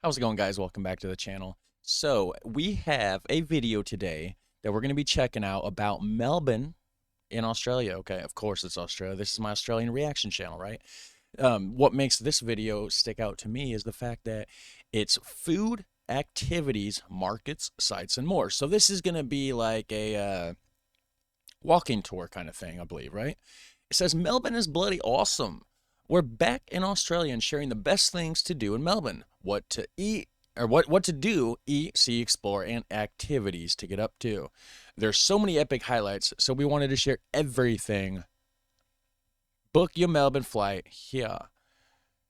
How's it going, guys? Welcome back to the channel. So we have a video today that we're going to be checking out about Melbourne in Australia. Okay, of course it's Australia. This is my Australian reaction channel, right? What makes this video stick out to me is the fact that it's food, activities, markets, sites, and more. So this is going to be like a walking tour kind of thing, I believe, right? It says Melbourne is bloody awesome. We're back in Australia and sharing the best things to do in Melbourne. What to eat, or what to do, eat, see, explore, and activities to get up to. There's so many epic highlights, so we wanted to share everything. Book your Melbourne flight here.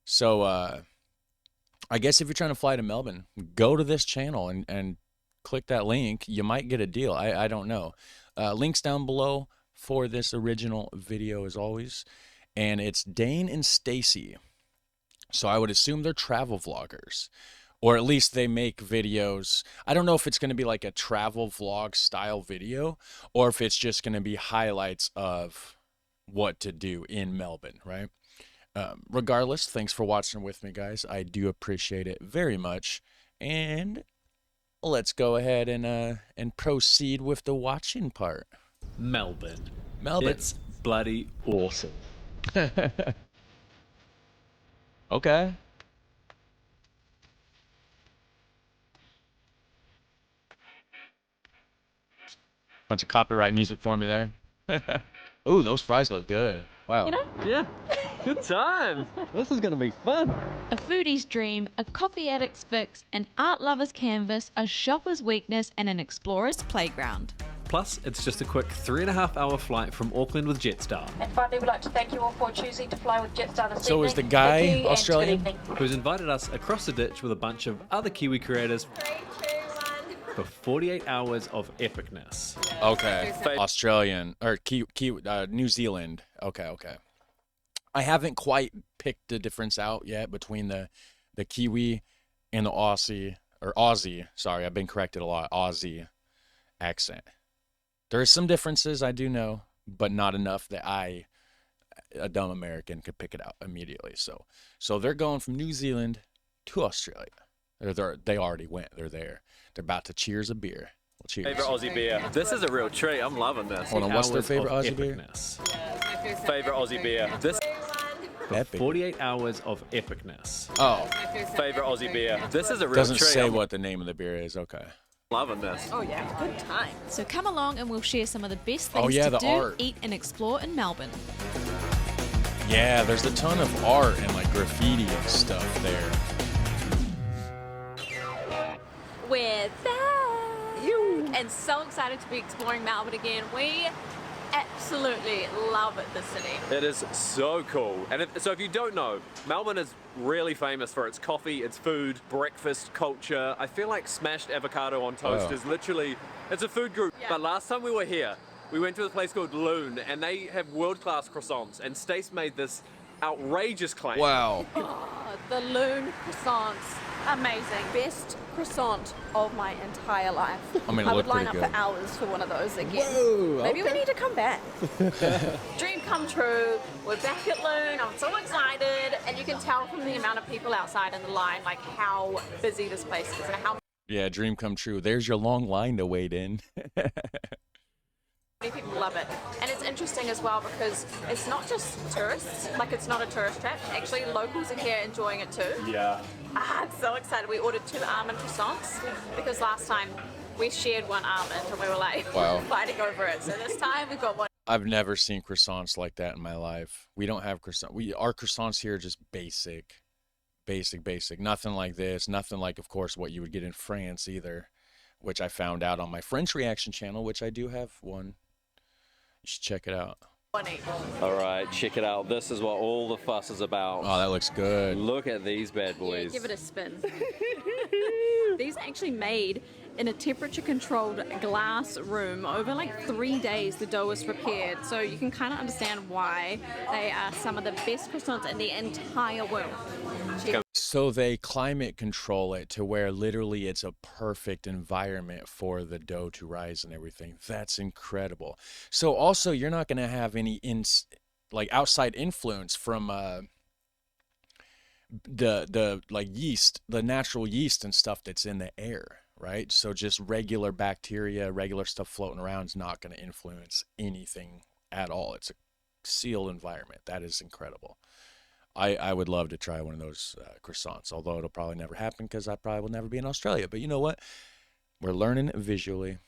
So I guess if you're trying to fly to Melbourne, go to this channel and click that link. You might get a deal. I don't know. Links down below for this original video as always. And it's Dane and Stacy. So I would assume they're travel vloggers, or at least they make videos. I don't know if it's going to be like a travel vlog style video, or if it's just going to be highlights of what to do in Melbourne, right? Regardless, thanks for watching with me, guys. I do appreciate it very much. And let's go ahead and proceed with the watching part. Melbourne. It's bloody awesome. Okay. Bunch of copyright music for me there. Ooh, those fries look good. Wow. You know? Yeah, good time. This is gonna be fun. A foodie's dream, a coffee addict's fix, an art lover's canvas, a shopper's weakness, and an explorer's playground. Plus, it's just a quick 3.5-hour flight from Auckland with Jetstar, And finally, we'd like to thank you all for choosing to fly with Jetstar this So evening. is the guy Thank you and Australian? good evening. who's invited us across the ditch with a bunch of other Kiwi creators for 48 hours of epicness. Okay. Australian or New Zealand. Okay. I haven't quite picked the difference out yet between the Kiwi and the Aussie. Sorry, I've been corrected a lot. Aussie accent. There are some differences, I do know, but not enough that I, a dumb American, could pick it out immediately. So they're going from New Zealand to Australia. They already went. They're there. They're about to cheers a beer. Well, cheers. Favorite Aussie beer. This is a real treat. I'm loving this. Hold on, what's their Hours favorite of Aussie beer? epicness. Favorite Aussie beer. This Epic. 48 hours of epicness. Oh, favorite Aussie beer. This is a real doesn't treat. say I'm what the name of the beer is. Okay. loving this. Oh yeah, good time. So come along and we'll share some of the best Oh, things yeah, to the do, art. eat, and explore in Melbourne. Yeah, there's a ton of art and like graffiti and stuff there. We're back! And so excited to be exploring Melbourne again. We absolutely love this city. It is so cool. And so if you don't know, Melbourne is really famous for its coffee, its food, breakfast culture. I feel like smashed avocado on toast Oh. is literally, it's a food group. Yeah. But last time we were here, we went to a place called Lune, and they have world-class croissants. And Stace made this outrageous claim. Wow. The Lune croissants, amazing. Best croissant of my entire life. I mean, it I would looked line pretty up good. for hours for one of those again. Whoa, Maybe we okay. need to come back. Dream come true. We're back at Lune. I'm so excited. And you can tell from the amount of people outside in the line, like how busy this place is and how Yeah, dream come true. There's your long line to wait in. many people love it. And it's interesting as well because it's not just tourists, like it's not a tourist trap. Actually, locals are here enjoying it too. Yeah. I'm so excited. We ordered 2 almond croissants because last time we shared 1 almond and we were like Wow. fighting over it. So this time we've got 1. I've never seen croissants like that in my life. We don't have croissants. Our croissants here are just basic. Nothing like this. Nothing like, of course, what you would get in France either, which I found out on my French reaction channel, which I do have one. You should check it out. Each. All right, check it out. This is what all the fuss is about. Oh, that looks good. Look at these bad Yeah, boys. give it a spin. These are actually made in a temperature-controlled glass room. Over like 3 days, the dough is prepared. So you can kind of understand why they are some of the best croissants in the entire world. So they climate control it to where literally it's a perfect environment for the dough to rise and everything. That's incredible. So also you're not going to have any outside influence from the like yeast, the natural yeast and stuff that's in the air, right? So just regular bacteria, regular stuff floating around is not going to influence anything at all. It's a sealed environment. That is incredible. I would love to try one of those croissants, although it'll probably never happen because I probably will never be in Australia. But you know what? We're learning it visually. It's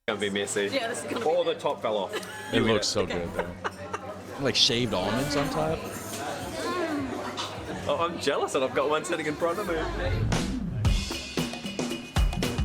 gonna be messy. Yeah, this is gonna be All the top fell off. It looks so good though. Like shaved almonds on top. Oh, I'm jealous that I've got one sitting in front of me.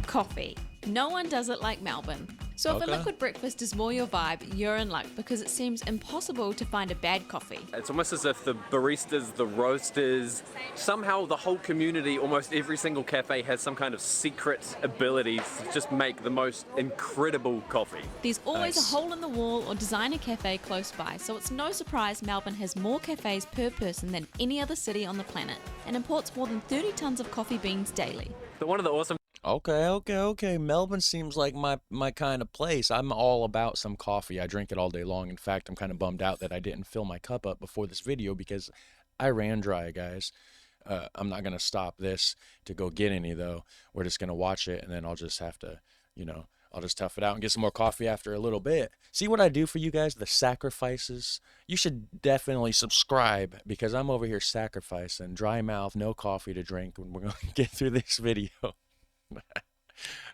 Coffee. No one does it like Melbourne. So if Okay. a liquid breakfast is more your vibe, you're in luck because it seems impossible to find a bad coffee. It's almost as if the baristas, the roasters, somehow the whole community, almost every single cafe has some kind of secret ability to just make the most incredible coffee. There's always Nice. a hole in the wall or designer cafe close by, so it's no surprise Melbourne has more cafes per person than any other city on the planet and imports more than 30 tons of coffee beans daily. But one of the awesome Okay. Melbourne seems like my kind of place. I'm all about some coffee. I drink it all day long. In fact, I'm kind of bummed out that I didn't fill my cup up before this video because I ran dry, guys. I'm not going to stop this to go get any, though. We're just going to watch it, and then I'll just have to, I'll just tough it out and get some more coffee after a little bit. See what I do for you guys? The sacrifices. You should definitely subscribe because I'm over here sacrificing. Dry mouth, no coffee to drink when we're going to get through this video.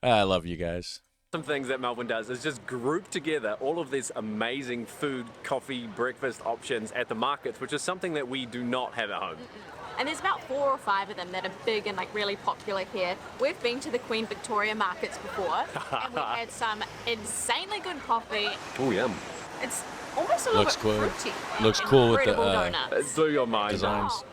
I love you guys. things that Melbourne does is just group together all of these amazing food, coffee, breakfast options at the markets, which is something that we do not have at home. And there's about 4 or 5 of them that are big and like really popular here. We've been to the Queen Victoria markets before, and we had some insanely good coffee. Oh, yum. It's almost a little Looks bit cool. fruity. Looks and cool with the, incredible It donuts. blew your mind. Designs.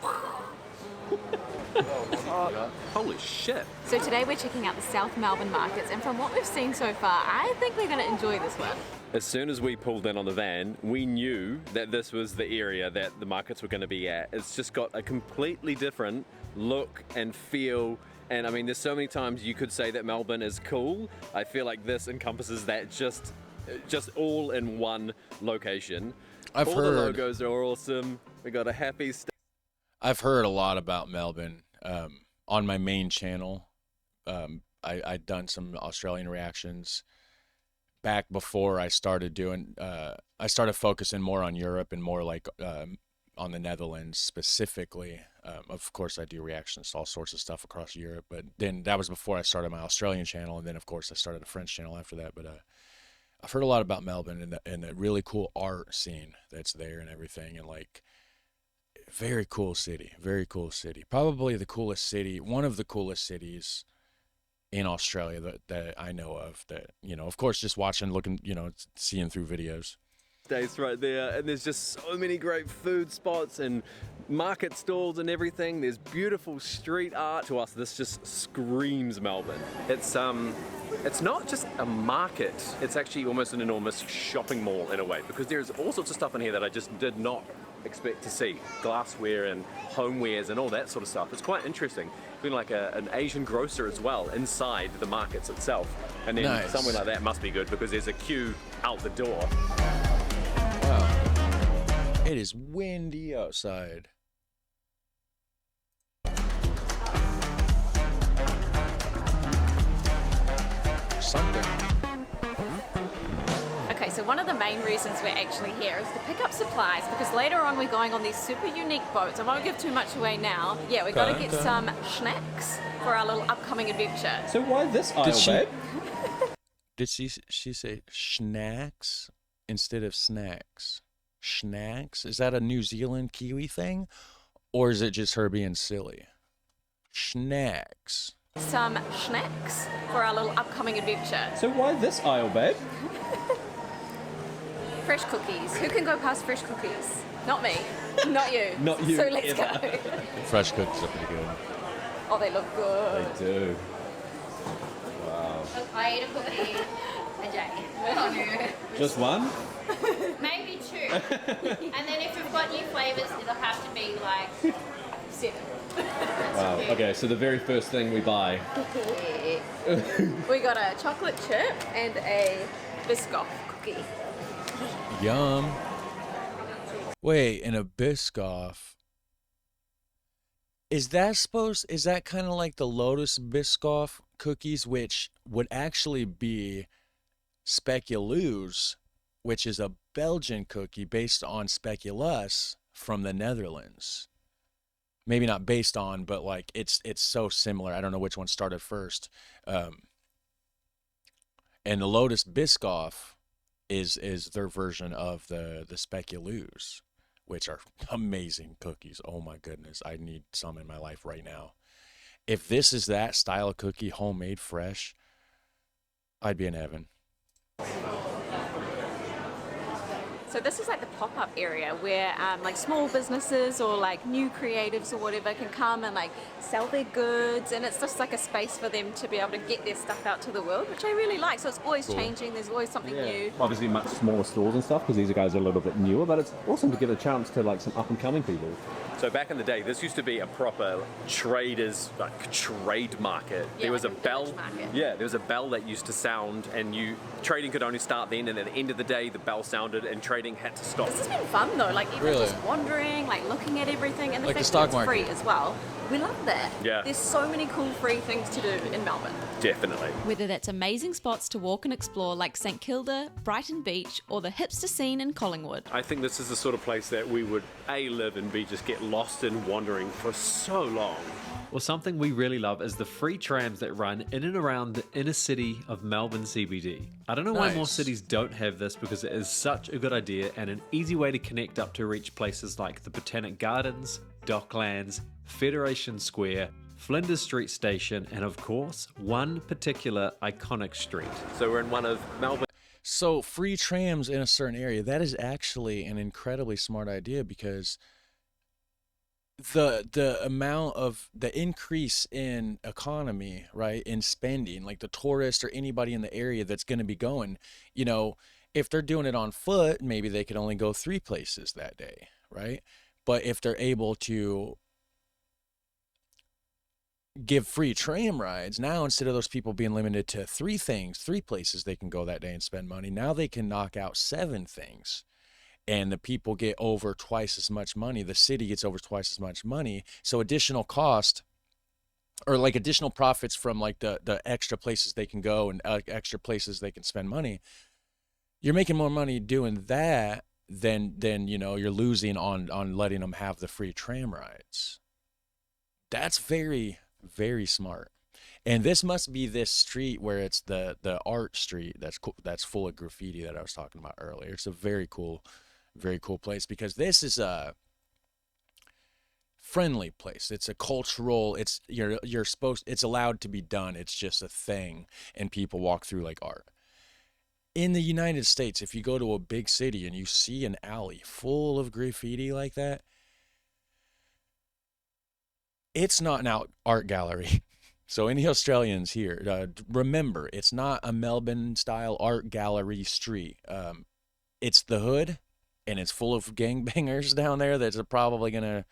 Holy shit. So today we're checking out the South Melbourne markets, and from what we've seen so far, I think we're going to enjoy this one. As soon as we pulled in on the van, we knew that this was the area that the markets were going to be at. It's just got a completely different look and feel. And I mean, there's so many times you could say that Melbourne is cool. I feel like this encompasses that just all in one location. I've all the heard. logos are awesome. We got a happy I've heard a lot about Melbourne on my main channel. I'd done some Australian reactions back before I started doing. I started focusing more on Europe and more like on the Netherlands specifically. Of course, I do reactions to all sorts of stuff across Europe, but then that was before I started my Australian channel, and then of course I started a French channel after that. But I've heard a lot about Melbourne and the really cool art scene that's there and everything, and like. Very cool city. Probably the coolest city, one of the coolest cities in Australia that I know of. That, of course, just watching, looking, seeing through videos. days right there, and there's just so many great food spots and market stalls and everything. There's beautiful street art. To us, this just screams Melbourne. It's not just a market, it's actually almost an enormous shopping mall in a way, because there's all sorts of stuff in here that I just did not expect to see. Glassware and homewares and all that sort of stuff. It's quite interesting. Being like an Asian grocer as well inside the markets itself. And then Nice. somewhere like that must be good because there's a queue out the door. Wow. It is windy outside. Something. Okay, so one of the main reasons we're actually here is to pick up supplies, because later on we're going on these super unique boats. I won't give too much away now. Yeah, we're going to get some snacks for our little upcoming adventure. So why this aisle, Did she- babe? Did she say schnacks instead of snacks? Schnacks? Is that a New Zealand Kiwi thing? Or is it just her being silly? Schnacks. Some snacks for our little upcoming adventure. So why this aisle, babe? Fresh cookies. Who can go past fresh cookies? Not me. Not you. Not you, So let's ever. go. Fresh cookies are pretty good. Oh, they look good. Do. I eat a cookie a day. Just one? Maybe 2. And then if we've got new flavours, it'll have to be like 7. Wow. Okay, so the very first thing we buy. We got a chocolate chip and a Biscoff cookie. Yum. Wait, and a Biscoff. Is that kind of like the Lotus Biscoff cookies, which would actually be speculoos, which is a Belgian cookie based on speculoos from the Netherlands. Maybe not based on, but like it's so similar. I don't know which one started first. And the Lotus Biscoff is their version of the speculoos, which are amazing cookies. Oh my goodness, I need some in my life right now. If this is that style of cookie, homemade, fresh, I'd be in heaven. So this is like the pop-up area where like small businesses or like new creatives or whatever can come and like sell their goods, and it's just like a space for them to be able to get their stuff out to the world, which I really like. So it's always changing, there's always something new. Obviously much smaller stores and stuff because these guys are a little bit newer, but it's awesome to get a chance to like some up and coming people. So back in the day, this used to be a proper traders, like trade market. Yeah, There was like a a bell. village market. Yeah, there was a bell that used to sound, and trading could only start then. And at the end of the day, the bell sounded, and trading had to stop. This has been fun though, like even Really? just wandering, like looking at everything, and the Like the fact stock that it's free market. as well. We love that. Yeah. There's so many cool free things to do in Melbourne. Definitely. Whether that's amazing spots to walk and explore like St Kilda, Brighton Beach, or the hipster scene in Collingwood. I think this is the sort of place that we would live and B, just get lost in wandering for so long. Well, something we really love is the free trams that run in and around the inner city of Melbourne CBD. I don't know why more Nice. cities don't have this because it is such a good idea and an easy way to connect up to reach places like the Botanic Gardens, Docklands, Federation Square, Flinders Street Station, and of course, one particular iconic street. So we're in one of Melbourne. So free trams in a certain area, that is actually an incredibly smart idea, because the amount of the increase in economy, right, in spending, like the tourist or anybody in the area that's going to be going, if they're doing it on foot, maybe they could only go 3 places that day, right? But if they're able to give free tram rides, now instead of those people being limited to 3 places they can go that day and spend money, now they can knock out 7 things. And the people get over twice as much money. The city gets over twice as much money. So additional cost, or like additional profits from like the extra places they can go and extra places they can spend money. You're making more money doing that than you're losing on letting them have the free tram rides. That's very, very smart. And this must be this street where it's the art street that's full of graffiti that I was talking about earlier. It's a very cool place, because this is a friendly place. It's a cultural, it's allowed to be done. It's just a thing, and people walk through like art. In the United States, if you go to a big city and you see an alley full of graffiti like that, it's not an art gallery. So any Australians here, remember, it's not a Melbourne-style art gallery street. It's the hood, and it's full of gangbangers down there that's probably going to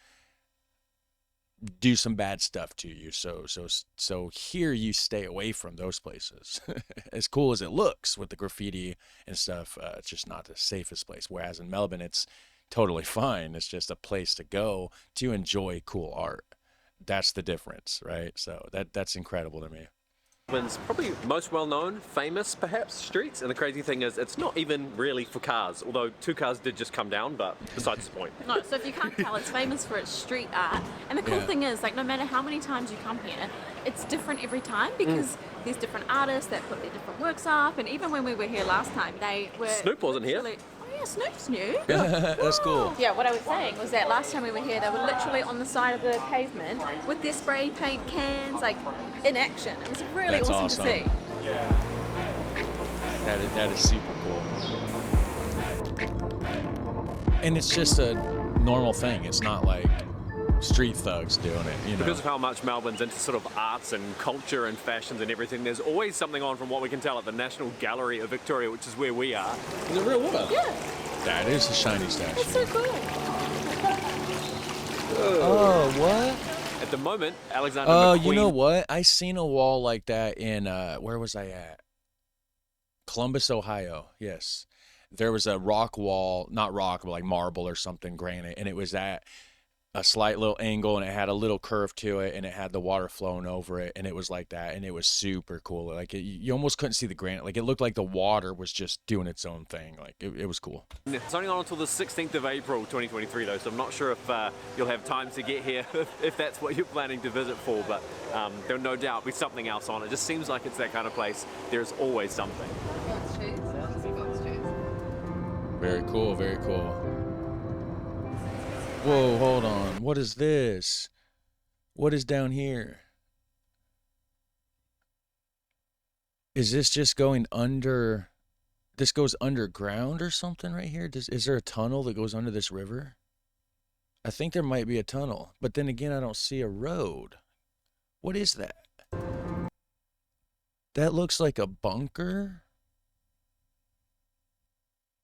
do some bad stuff to you. So here you stay away from those places. As cool as it looks with the graffiti and stuff, it's just not the safest place. Whereas in Melbourne, it's totally fine. It's just a place to go to enjoy cool art. That's the difference, right? So that's incredible to me. Melbourne's probably most well-known, famous perhaps, streets. And the crazy thing is, it's not even really for cars, although 2 cars did just come down, but besides the point. No, so if you can't tell, it's famous for its street art. And the cool thing is, like, no matter how many times you come here, it's different every time, because there's different artists that put their different works up. And even when we were here last time, they were... Snoop wasn't here. Oh yeah, Snoop's new. That's cool. Yeah, what I was saying was that last time we were here, they were literally on the side of the pavement with their spray paint cans, like, in action. It was really That's awesome to see. That is super cool. And it's just a normal thing. It's not like street thugs doing it, Because of how much Melbourne's into sort of arts and culture and fashions and everything, there's always something on, from what we can tell, at the National Gallery of Victoria, which is where we are. Is it real water? Yeah, That is a shiny statue. it's so cool. Oh, what? At the moment, Alexander Oh, McQueen... you know what? I seen a wall like that in, where was I at? Columbus, Ohio. Yes. There was a rock wall, not rock, but like marble or something, granite. And it was a slight little angle, and it had a little curve to it, and it had the water flowing over it, and it was like that, and it was super cool. Like you almost couldn't see the granite. Like it looked like the water was just doing its own thing. Like it was cool. It's only on until the 16th of April 2023 though, so I'm not sure if you'll have time to get here if that's what you're planning to visit for, but there'll no doubt be something else on. It just seems like it's that kind of place. There's always something. Very cool, very cool. Whoa, hold on. What is this? What is down here? Is this just going under? This goes underground or something right here? Is there a tunnel that goes under this river? I think there might be a tunnel, but then again, I don't see a road. What is that? That looks like a bunker.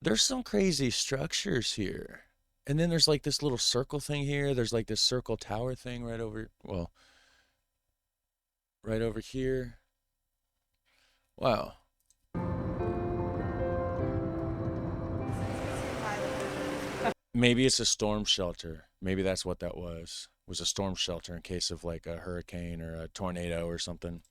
There's some crazy structures here. And then there's like this little circle thing here. There's like this circle tower thing right over, well, right over here. Wow. Maybe it's a storm shelter. Maybe that's what that was a storm shelter in case of like a hurricane or a tornado or something.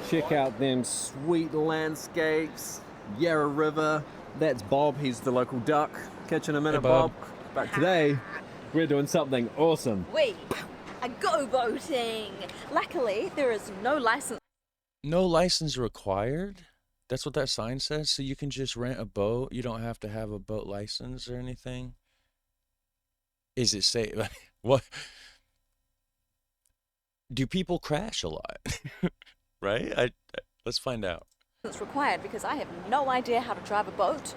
Check out them sweet landscapes, Yarra River. That's Bob, he's the local duck. Catch you in a minute, Hey, Bob. But today, we're doing something awesome. We are go boating. Luckily, there is no license. No license required? That's what that sign says? So you can just rent a boat? You don't have to have a boat license or anything? Is it safe? What? Do people crash a lot? Right? Let's find out. It's required because I have no idea how to drive a boat.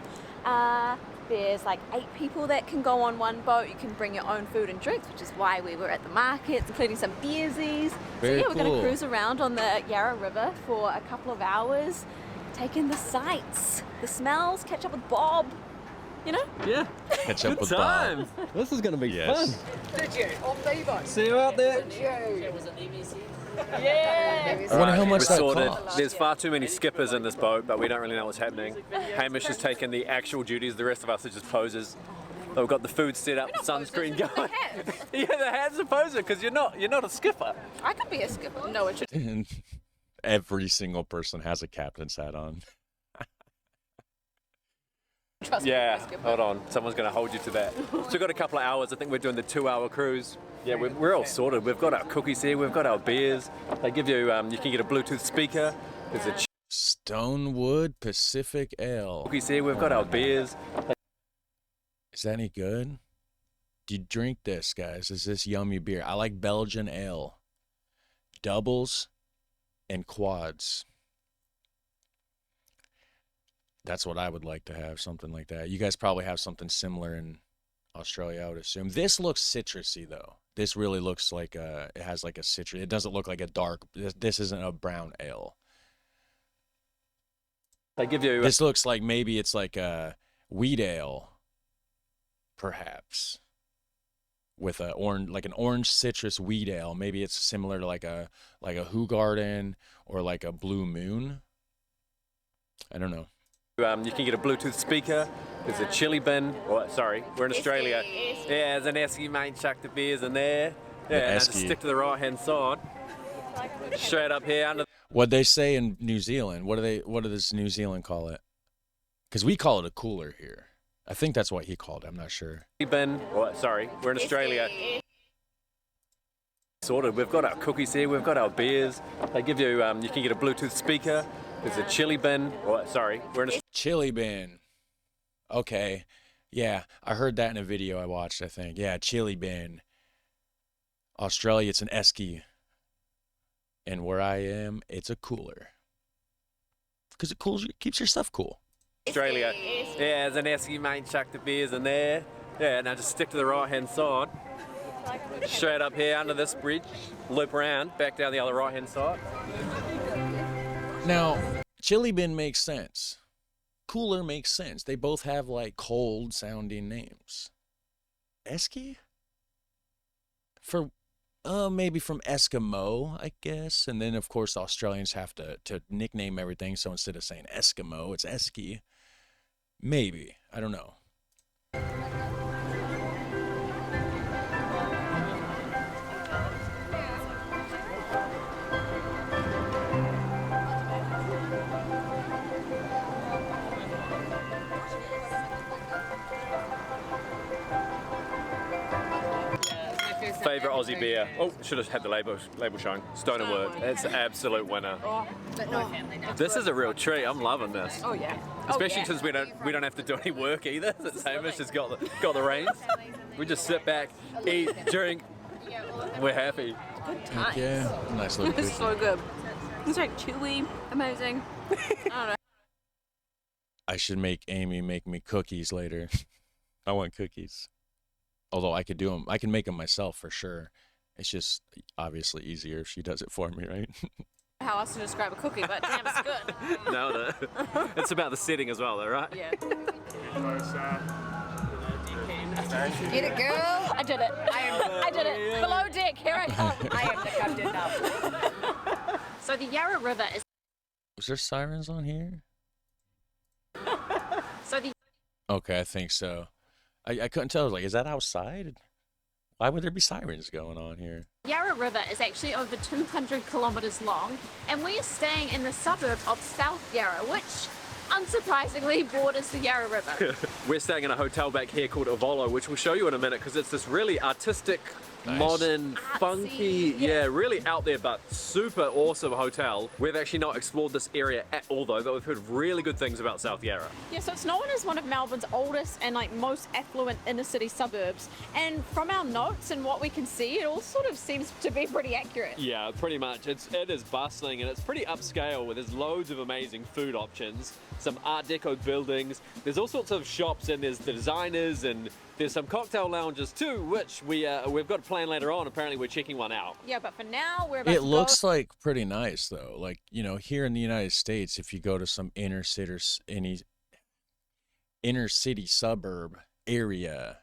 There's like 8 people that can go on one boat. You can bring your own food and drinks, which is why we were at the markets, including some beersies. Very so yeah, we're going cool. to cruise around on the Yarra River for a couple of hours, take in the sights, the smells, catch up with Bob. You know? Yeah. Catch up Good with times. This is going to be Yes. fun. Did you? On Bevo? See you out there. Yeah. I wonder how much We're that sorted. costs. There's far too many skippers in this boat, but we don't really know what's happening. Hamish has taken the actual duties. The rest of us are just posers. But we've got the food set up, the sunscreen going. Yeah, the hat's a poser because you're not a skipper. I could be a skipper. No, it should. And every single person has a captain's hat on. Trust me, I'm Yeah, a skipper. hold on. Someone's going to hold you to that. Still got a couple of hours. I think we're doing the 2-hour cruise. Yeah, we're all sorted. We've got our cookies here. We've got our beers. They give you, you can get a Bluetooth speaker. There's a Stonewood Pacific Ale. cookies here. We've got our beers. Is that any good? Do you drink this, guys? Is this yummy beer? I like Belgian ale. Doubles and quads. That's what I would like to have, something like that. You guys probably have something similar in Australia, I would assume. This looks citrusy, though. This really looks like it has like a citrus. It doesn't look like a dark. This isn't a brown ale. They give you. This looks like maybe it's like a wheat ale, perhaps, with a like an orange citrus wheat ale. Maybe it's similar to like a Hoegaarden or like a Blue Moon. I don't know. You can get a Bluetooth speaker. There's a chili bin. Oh, sorry, we're in Australia. Yeah, there's an esky, mate. Chuck the beers in there. Yeah, and just esky. stick to the right-hand side. Straight up here under. What'd they say in New Zealand? What does New Zealand call it? Because we call it a cooler here. I think that's what he called it. I'm not sure. The bin. Oh, sorry, we're in Australia. Sorted. We've got our cookies here. We've got our beers. They give you. You can get a Bluetooth speaker. There's a chili bin. Oh, sorry, we're in. Chili bin. Okay. Yeah, I heard that in a video I watched, I think. Yeah, chili bin. Australia, it's an esky. And where I am, it's a cooler. Because it keeps your stuff cool. Australia. Yeah, there's an esky, mate. Chuck the beers in there. Yeah, now just stick to the right-hand side. Straight up here under this bridge. Loop around, back down the other right-hand side. Now, chili bin makes sense. Cooler makes sense. They both have like cold sounding names. Esky? For maybe from Eskimo, I guess. And then of course Australians have to nickname everything, so instead of saying Eskimo, it's Esky. Maybe. I don't know. favourite Aussie beer. Oh, should have had the label shown. Stone at Work. It's an absolute winner. But no family. This is a real treat. I'm loving this. Oh yeah. Especially since we don't have to do any work either. Since Hamish has got the reins. We just sit back, eat, drink. We're happy. Good times. Yeah, nice little This is cookie. so good. It's like chewy, amazing. I don't know. I should make Amy make me cookies later. I want cookies. Although I could do them, I can make them myself for sure. It's just obviously easier if she does it for me, right? How else to describe a cookie, but damn, it's good. No, it's about the setting as well, though, right? Yeah. Get it, girl. I did it. I did it. Below deck, here I come. I am the captain now. So the Yarra River is. Was there sirens on here? So the Okay, I think so. I couldn't tell. I was like, is that outside? Why would there be sirens going on here? Yarra River is actually over 200 kilometres long, and we are staying in the suburb of South Yarra, which, unsurprisingly, borders the Yarra River. We're staying in a hotel back here called Avolo, which we'll show you in a minute because it's this really artistic, Nice. modern, Artsy, funky, yeah. really out there but super awesome hotel. We've actually not explored this area at all though, but we've heard really good things about South Yarra. Yeah, so it's known as one of Melbourne's oldest and most affluent inner city suburbs. And from our notes and what we can see, it all sort of seems to be pretty accurate. Yeah, pretty much. It is bustling and it's pretty upscale where there's loads of amazing food options, some Art Deco buildings. There's all sorts of shops and there's the designers and there's some cocktail lounges too, which we've got a plan later on. Apparently we're checking one out. Yeah, but for now, we're about It to looks like pretty nice though. Like, here in the United States, if you go to some inner city suburb area,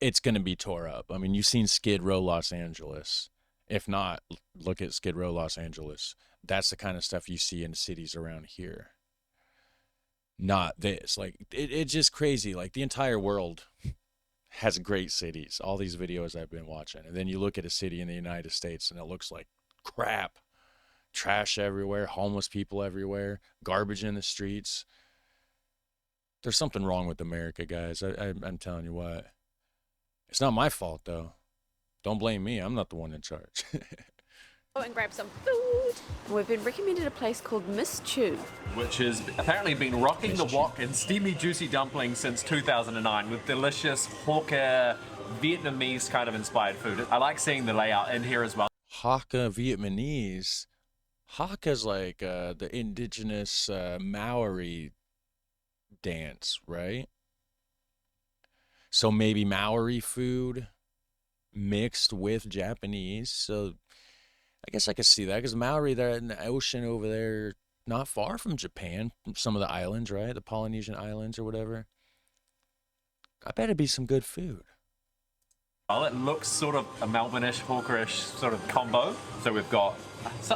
it's going to be tore up. I mean, you've seen Skid Row, Los Angeles. If not, look at Skid Row, Los Angeles. That's the kind of stuff you see in cities around here. Not this. Like, it's just crazy. Like, the entire world has great cities. All these videos I've been watching. And then you look at a city in the United States and it looks like crap. Trash everywhere, homeless people everywhere, garbage in the streets. There's something wrong with America, guys. I'm telling you what. It's not my fault, though. Don't blame me. I'm not the one in charge. go and grab some food. We've been recommended a place called Miss Chew. Which has apparently been rocking the wok in steamy, juicy dumplings since 2009 with delicious hawker, Vietnamese kind of inspired food. I like seeing the layout in here as well. Hakka Vietnamese. Hakka's like the indigenous Maori dance, right? So maybe Maori food mixed with Japanese. So I guess I could see that because Maori, they're in the ocean over there, not far from Japan, some of the islands, right? The Polynesian islands or whatever. I bet it'd be some good food. Well, it looks sort of a Melbourne-ish, hawkerish sort of combo. So we've got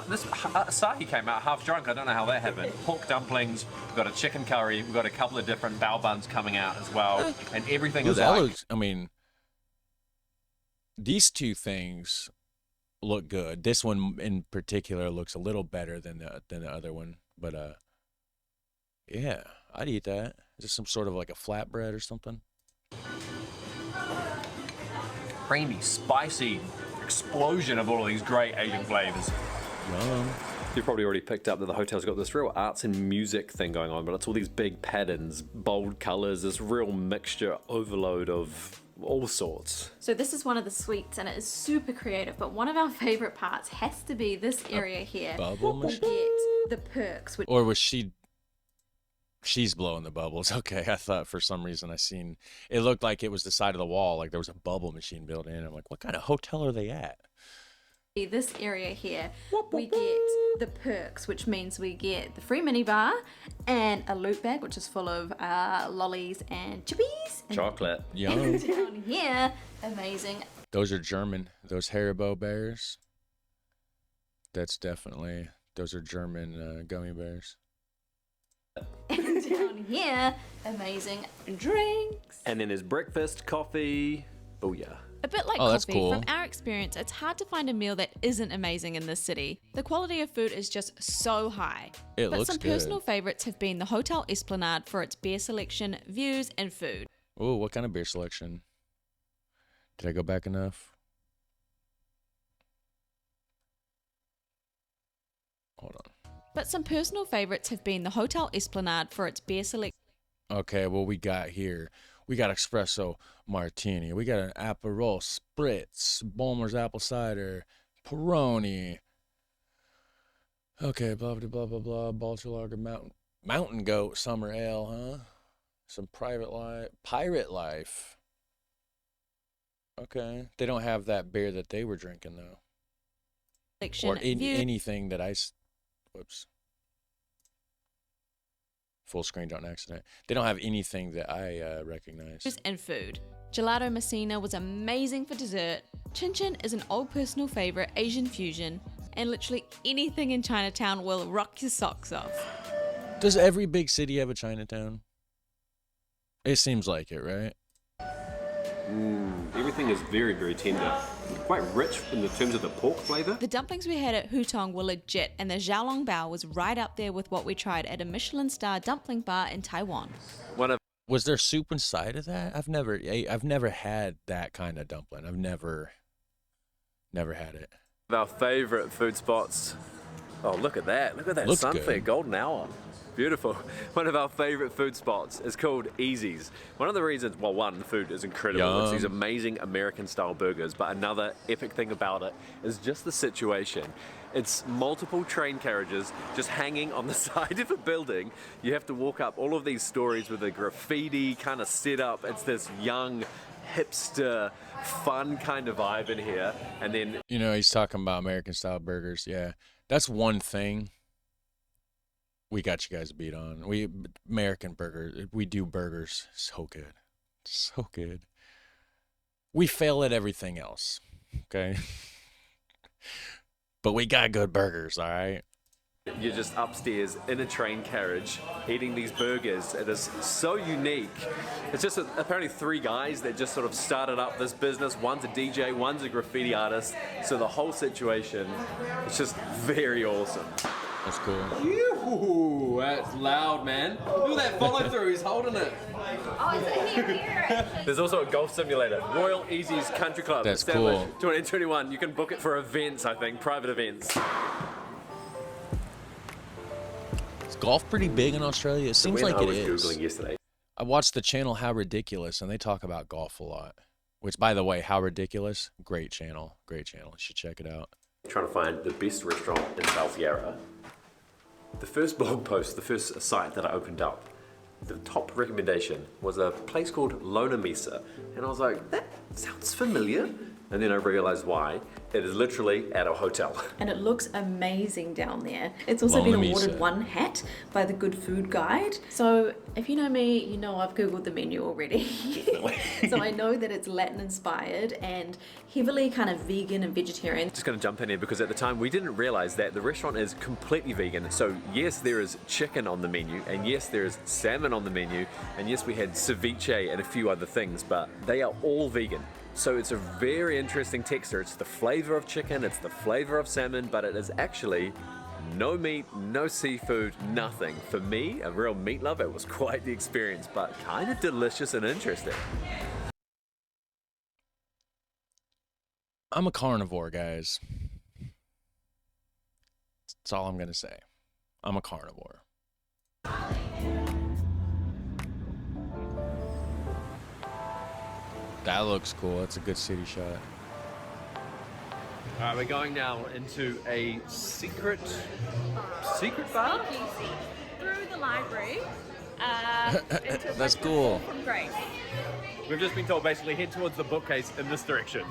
this asahi came out half drunk. I don't know how that happened. Pork dumplings. We've got a chicken curry. We've got a couple of different bao buns coming out as well, and everything is That like. looks, I mean, these two things look good. This one in particular looks a little better than the other one, but yeah, I'd eat that. Is this some sort of like a flatbread or something? Creamy, spicy explosion of all of these great Asian flavors. Yum. You've probably already picked up that the hotel's got this real arts and music thing going on, but it's all these big patterns, bold colors, this real mixture, overload of all sorts. So this is one of the suites and it is super creative, but one of our favorite parts has to be this area here. Bubble We machine? get the perks, which Or was she's blowing the bubbles? Okay, I thought for some reason it looked like it was the side of the wall, like there was a bubble machine built in. I'm like, what kind of hotel are they at? this area here, we get the perks, which means we get the free minibar and a loot bag, which is full of lollies and chippies. And Chocolate. Yum. down here, amazing. Those are German. Those Haribo bears. Those are German gummy bears. And down here, amazing drinks. And then there's breakfast, coffee. Oh yeah. A bit like Oh, that's coffee, cool. from our experience, it's hard to find a meal that isn't amazing in this city. The quality of food is just so high. It But looks some good. personal favorites have been the Hotel Esplanade for its beer selection, views, and food. Oh, what kind of beer selection? Did I go back enough? But some personal favourites have been the Hotel Esplanade for its beer selection. Okay, well, we got here. We got espresso martini. We got an Aperol spritz, Bulmer's apple cider, Peroni. Okay, blah blah blah blah blah. Balcher Lager Mountain Goat Summer Ale, huh? Some Pirate Life. Okay, they don't have that beer that they were drinking though, or anything that whoops. Full screen on accident. They don't have anything that I recognize. And food. Gelato Messina was amazing for dessert. Chin Chin is an old personal favourite Asian fusion, and literally anything in Chinatown will rock your socks off. Does every big city have a Chinatown? It seems like it, right? Everything is very, very tender. Quite rich in the terms of the pork flavour. The dumplings we had at Hutong were legit, and the xiaolong bao was right up there with what we tried at a Michelin star dumpling bar in Taiwan. Was there soup inside of that? I've never had that kind of dumpling. I've never had it. Our favourite food spots. Oh, look at that. Look at that Looks sunset. good. Golden hour. Beautiful. One of our favourite food spots is called Easy's. One of the reasons, well, one, the food is incredible. Yum. It's these amazing American-style burgers, but another epic thing about it is just the situation. It's multiple train carriages just hanging on the side of a building. You have to walk up all of these stories with a graffiti kind of setup. It's this young, hipster, fun kind of vibe in here. And then... You know, he's talking about American-style burgers. Yeah, that's one thing we got you guys beat on. American burgers. We do burgers so good. So good. We fail at everything else. Okay? But we got good burgers, all right? You're just upstairs in a train carriage eating these burgers. It is so unique. It's just apparently 3 guys that just sort of started up this business. One's a DJ, one's a graffiti artist. So the whole situation is just very awesome. That's cool. Ooh, that's loud, man. Look at that follow through. He's holding it. Oh, is it here? There's also a golf simulator. Royal Easy's Country Club. That's established cool. 2021. You can book it for events, I think, private events. Is golf pretty big in Australia? It seems like it is. I was Googling yesterday. I watched the channel How Ridiculous, and they talk about golf a lot. Which, by the way, How Ridiculous, great channel. Great channel. You should check it out. Trying to find the best restaurant in South Yarra. The first blog post, the first site that I opened up, the top recommendation was a place called Lone Mesa. And I was like, that sounds familiar. And then I realized why. It is literally at a hotel. And it looks amazing down there. It's also Lone been Mesa. awarded 1 hat by the Good Food Guide. So if you know me, you know I've Googled the menu already. So I know that it's Latin inspired and heavily kind of vegan and vegetarian. Just going to jump in here because at the time we didn't realize that the restaurant is completely vegan. So yes, there is chicken on the menu, and yes, there is salmon on the menu, and yes, we had ceviche and a few other things, but they are all vegan. So it's a very interesting texture. It's the flavor of chicken, it's the flavor of salmon, but it is actually no meat, no seafood, nothing. For me, a real meat lover, it was quite the experience, but kind of delicious and interesting. I'm a carnivore, guys. That's all I'm going to say. I'm a carnivore. That looks cool. That's a good city shot. All right, we're going now into a secret bar? Through the library. That's cool. From Grace. We've just been told basically head towards the bookcase in this direction.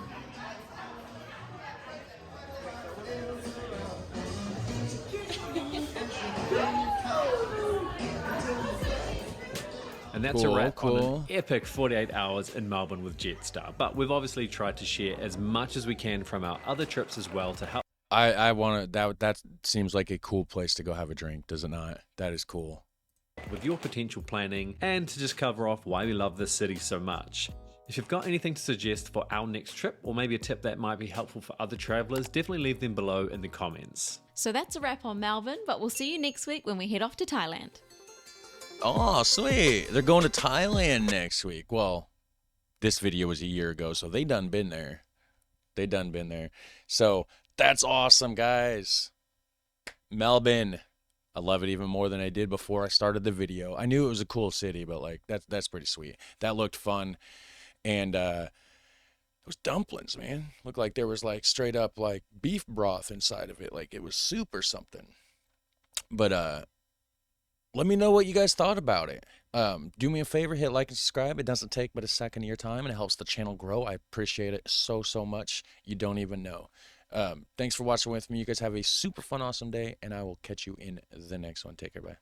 And that's Cool, a wrap on cool. an epic 48 hours in Melbourne with Jetstar. But we've obviously tried to share as much as we can from our other trips as well to help. I want to, that seems like a cool place to go have a drink, does it not? That is cool. With your potential planning and to just cover off why we love this city so much. If you've got anything to suggest for our next trip, or maybe a tip that might be helpful for other travelers, definitely leave them below in the comments. So that's a wrap on Melbourne, but we'll see you next week when we head off to Thailand. Oh, sweet. They're going to Thailand next week. Well, this video was a year ago, so they done been there. They done been there. So that's awesome, guys. Melbourne. I love it even more than I did before I started the video. I knew it was a cool city, but like that's pretty sweet. That looked fun. And those dumplings, man, looked like there was like straight up like beef broth inside of it. Like it was soup or something. But let me know what you guys thought about it. Do me a favor, hit like and subscribe. It doesn't take but a second of your time, and it helps the channel grow. I appreciate it so much. You don't even know. Thanks for watching with me. You guys have a super fun, awesome day, and I will catch you in the next one. Take care. Bye.